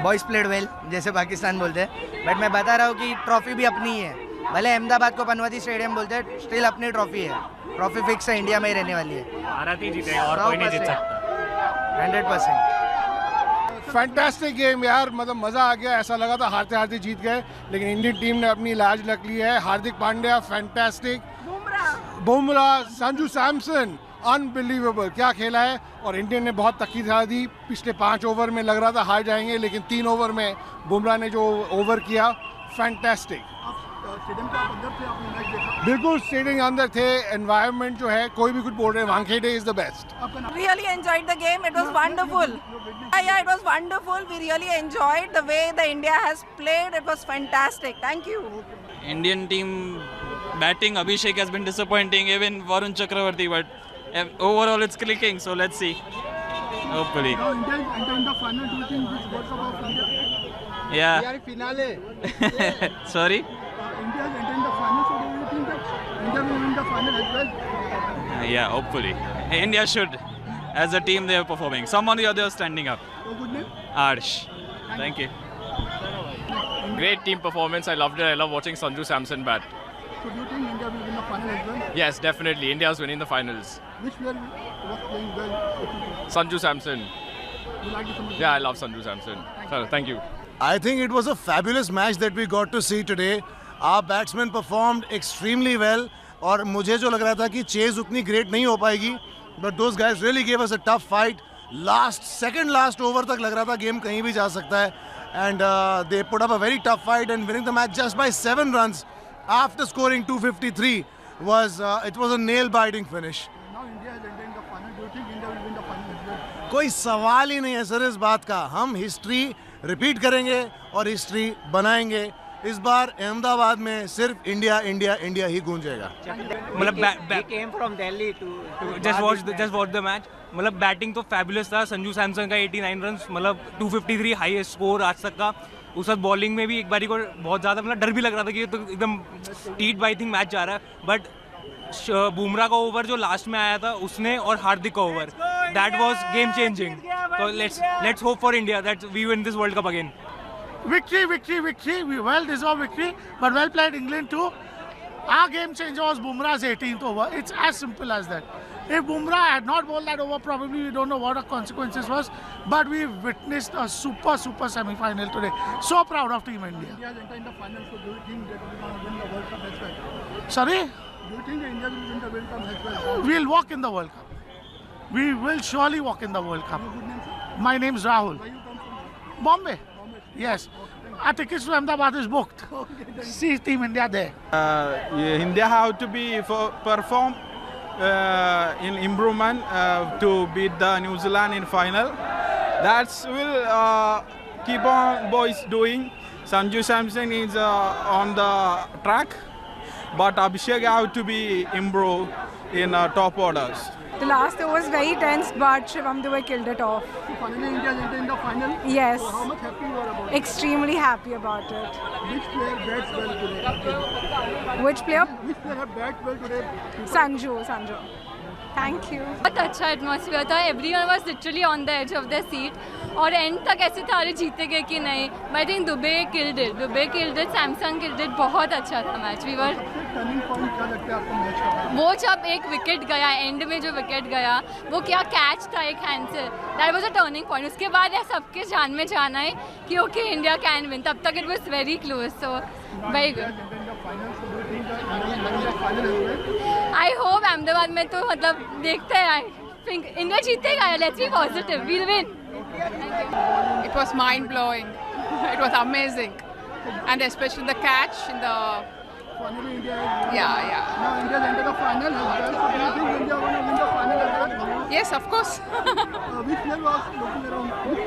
Boys played well जैसे पाकिस्तान बोलते हैं, बट मैं बता रहा हूँ कि ट्रॉफी भी अपनी ही है। भले अहमदाबाद को पनवती स्टेडियम बोलते हैं, स्टिल अपनी ट्रॉफी है। ट्रॉफी फिक्स है, इंडिया में ही रहने वाली है। भारत ही जीतेगा और कोई नहीं जीत सकता। 100%। फैंटास्टिक गेम यार, मतलब मज़ा आ गया। ऐसा लगा था हारते हारते जीत गए, लेकिन इंडियन टीम ने अपनी लाज रख ली है। हार्दिक पांड्या फैंटास्टिक, बुमराह, संजू सैमसन अनबिलीवेबल, क्या खेला है। और इंडियन ने बहुत तकी दिखा दी। पिछले 5 ओवर में लग रहा था हार जाएंगे, लेकिन 3 ओवर में बुमराह ने जो ओवर किया, फैंटास्टिक। बिल्कुल स्टेडियम के अंदर थे। एनवायरनमेंट जो है, कोई भी कुछ बोल रहे हैं, Wankhede is the best. Really enjoyed the game. It was wonderful. Yeah, it was wonderful. We really enjoyed the way the India has played. It was fantastic. Thank you. Indian team batting, Abhishek has been disappointing, even Varun Chakravarti, but overall it's clicking, so let's see. Hopefully. Now India is entering the final. Do you think this World Cup of India? Yeah. Finale. Sorry? India is entering the final, so do you think that India will win the final as well? Yeah, hopefully. India should. As a team, they are performing. Someone or the other is standing up. Your good name? Arsh. Thank you. Great team performance. I loved it. I love watching Sanju Samson bat. So do you think India will win the final as well? Yes, definitely. India is winning the finals. Which player was playing well? Sanju Samson. You like it so much? Yeah, I love Sanju Samson. Thank you. I think it was a fabulous match that we got to see today. Our batsmen performed extremely well. और मुझे जो लग रहा था कि chase उतनी great नहीं हो पाएगी, but those guys really gave us a tough fight. Second last over तक लग रहा था गेम कहीं भी जा सकता है. And they put up a very tough fight and winning the match just by 7 runs after scoring 253 was a nail-biting finish. Now India is entering the final. Do you think India will win the final as well? कोई सवाल ही नहीं है sir इस बात का। हम history repeat करेंगे और हिस्ट्री बनाएंगे। इस बार अहमदाबाद में सिर्फ इंडिया इंडिया इंडिया ही गूंजेगा। मतलब came from Delhi to just watch the match। मतलब बैटिंग तो फैबुलस था। संजू सैमसन का 89 रन, मतलब 253 हाईएस्ट स्कोर आज तक का। उस वक्त बॉलिंग में भी एक बारी को बहुत ज़्यादा मतलब डर भी लग रहा था कि ये तो एकदम टीट बाई थिंग मैच जा रहा है। बट बुमराह का ओवर जो लास्ट में आया था उसने, और हार्दिक का over, that was game changing. तो let's hope for India that we win this world cup again. Victory, victory, victory. We well deserved victory, but well played England too. Our game changer was Bumrah's 18th over. It's as simple as that. If Bumrah had not bowled that over, probably we don't know what the consequences was. But we witnessed a super semi-final today. So proud of Team India. India is entering the final, so do you think that we will win the World Cup as well? Sorry? Do you think that India will win the World Cup as well? We'll walk in the World Cup. We will surely walk in the World Cup. Your good name, sir? My name's Rahul. Where you come from? Bombay. Yes. Our tickets to Ahmedabad is booked. See Team India there. India have to be perform in improvement to beat the New Zealand in final. That's will keep on boys doing. Sanju Samson is on the track, but Abhishek have to be improved in top orders. The last over was very tense, but Shivam Dubey killed it off. So finally India is entering the final. Yes. So how much happy you are about it? Extremely happy about it. Which player bats well today? Which player? Which player have bat well today? Sanju. Thank you. बहुत अच्छा atmosphere था। Everyone was literally on the edge of the seat, और end तक ऐसे था अरे जीतेंगे कि नहीं। I think Dubey killed it, Samson killed it. बहुत अच्छा था match. We were turning point क्या लगता है आपको मैच का? वो जब एक विकेट गया, एंड में जो विकेट गया, वो क्या कैच था एक हैंड से, that was a turning point. उसके बाद या सबके जान में जाना है कि ओके इंडिया कैन विन। तब तक it was very close, so very good. I hope Ahmedabad में तो मतलब देखते हैं, आई थिंक इंडिया जीतेगा। Let's be positive, we'll win. It was mind-blowing. It was amazing. And especially the catch in the... Finally India Yeah. Now India has entered the final as well. So do you think India will win the final as well? Yes, of course. Which player was looking around? Which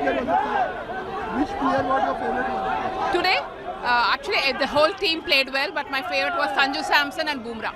player was your favorite one? Today, actually the whole team played well, but my favorite was Sanju Samson and Bumrah.